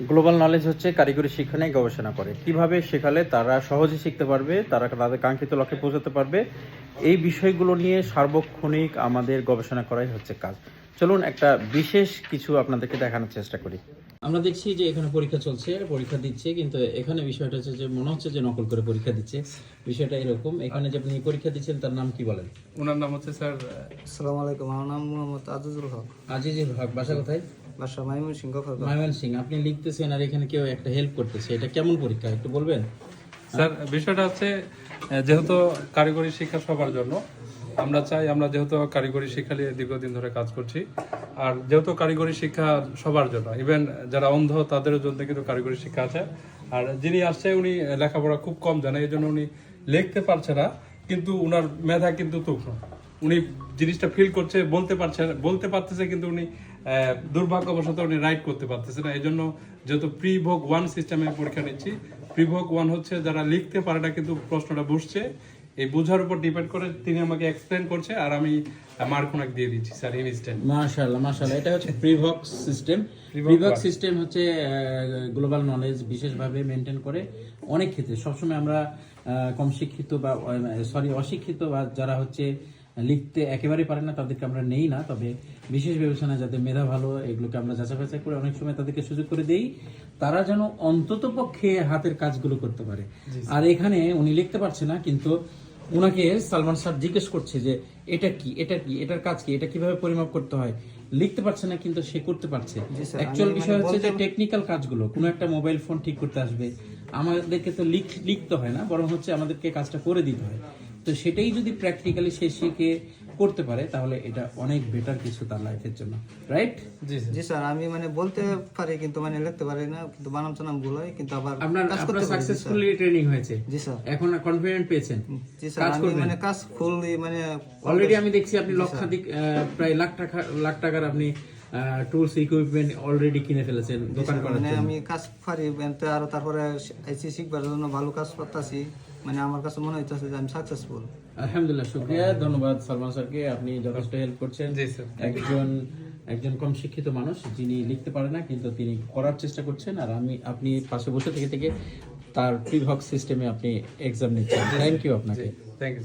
Global knowledge হচ্ছে কারিগরি শিক্ষা নিয়ে গবেষণা করে, কিভাবে শেখালে তারা সহজে শিখতে পারবে, তারা তাদের কাঙ্ক্ষিত লক্ষ্যে পৌঁছাতে পারবে। এই বিষয়গুলো নিয়ে সার্বক্ষণিক আমাদের গবেষণা করাই হচ্ছে কাজ। চলুন একটা বিশেষ কিছু আপনাদেরকে দেখানোর চেষ্টা করি। আমরা দেখছি যে এখানে পরীক্ষা চলছে, পরীক্ষা দিচ্ছে, কিন্তু এখানে বিষয়টা হচ্ছে যে মনে হচ্ছে যে নকল করে পরীক্ষা দিচ্ছে। বিষয়টা এরকম, এখানে যে আপনি পরীক্ষা দিচ্ছেন তার নাম কি বলেন? ওনার নাম হচ্ছে স্যার। আসসালামু আলাইকুম, আমার নাম মোহাম্মদ আজিজুল হক। আজিজুল হক, বাসা কোথায়? বাসা ময়মনসিংহ। ময়মনসিংহ। আপনি লিখতেছেন আর এখানে কেউ একটা হেল্প করতেছে, এটা কেমন পরীক্ষা একটু বলবেন? স্যার বিষয়টা হচ্ছে যেহেতু কারিগরি শিক্ষা সবার জন্য, আমরা চাই, আমরা যেহেতু কারিগরি শিক্ষা নিয়ে দীর্ঘদিন ধরে কাজ করছি, আর যেহেতু কারিগরি শিক্ষা সবার জন্য, ইভেন যারা অন্ধ তাদের জন্য কিন্তু কারিগরি শিক্ষা আছে। আর যিনি আসছে উনি লেখাপড়া খুব কম জানে, এই জন্য উনি লিখতে পারছে না, কিন্তু উনার মেধা কিন্তু তুচ্ছ। উনি জিনিসটা ফিল করছে, বলতে পারতেছে, কিন্তু উনি দুর্ভাগ্যবশত উনি রাইট করতে পারতেছে না। এই জন্য যেহেতু প্রিভোগ 1 সিস্টেমে পরীক্ষা নিচ্ছি, প্রিভোগ 1 হচ্ছে যারা লিখতে পারে না কিন্তু প্রশ্নটা বুঝছে, এই বোঝার উপর ডিপেন্ড করে তিনি আমাকে এক্সপ্লেন করছে আর আমি মার্ক ওনাকে দিয়ে দিচ্ছি স্যার ইনস্ট্যান্ট। মাশাআল্লাহ মাশাআল্লাহ, এটা হচ্ছে প্রিভক্স সিস্টেম। প্রিভক্স সিস্টেম হচ্ছে গ্লোবাল নলেজ বিশেষভাবে মেনটেন করে অনেক ক্ষেত্রে। সবসময় আমরা কম শিক্ষিত বা অশিক্ষিত বা যারা হচ্ছে লিখতে একেবারে পারে না তাদেরকে আমরা নেই না, তবে বিশেষ বিবেচনা যাদের মেধা ভালো এগুলোকে আমরা যাচাই বাছাই করে অনেক সময় তাদেরকে সুযোগ করে দেই, তারা যেন অন্তত পক্ষে হাতের কাজগুলো করতে পারে। আর এখানে উনি লিখতে পারছে না, কিন্তু উনাকে সালমান স্যার জিজ্ঞেস করছে যে এটা কি, এটার কাজ কি, এটা কিভাবে পরিমাপ করতে হয়। লিখতে পারছে না কিন্তু সে করতে পারছে। অ্যাকচুয়াল বিষয় হচ্ছে যে টেকনিক্যাল কাজগুলো, কোনো একটা মোবাইল ফোন ঠিক করতে আসবে, আমাদেরকে তো লিখতে হয় না, বরং হচ্ছে আমাদেরকে কাজটা করে দিতে হয়। তো সেটাই যদি প্র্যাকটিক্যালি সে শিখে করতে পারে তাহলে এটা অনেক বেটার কিছু তার লাইফের জন্য, রাইট? জি স্যার, আমি বলতে পারি কিন্তু লিখতে পারি না, কিন্তু বানাম চানাম ভুল হয়, কিন্তু আবার আপনার সাকসেসফুলি ট্রেনিং হয়েছে। জি স্যার। এখন কনফিডেন্ট পেয়েছেন? জি স্যার, আমি কাজ ফুললি অলরেডি আমি দেখছি আপনি লক্ষাধিক প্রায় লাখ টাকার আপনি টুলস ইকুইপমেন্ট অলরেডি কিনে ফেলেছেন দোকান করার জন্য। আমি কাজ পারি আর তারপরে আইসি শিখবার জন্য ভালো কাজ করতেছি, আমার কাছে মনে হইতেছে যে আমি সাকসেসফুল। আলহামদুলিল্লাহ, শুকরিয়া, ধন্যবাদ সালমান স্যারকে, আপনি যথেষ্ট হেল্প করছেন। একজন কম শিক্ষিত মানুষ যিনি লিখতে পারে না কিন্তু তিনি করার চেষ্টা করছেন, আর আপনি পাশে বসে থেকে তার প্রিভক্স সিস্টেমে আপনি এক্সাম নিচ্ছেন। থ্যাংক ইউ আপনাকে। Thank you.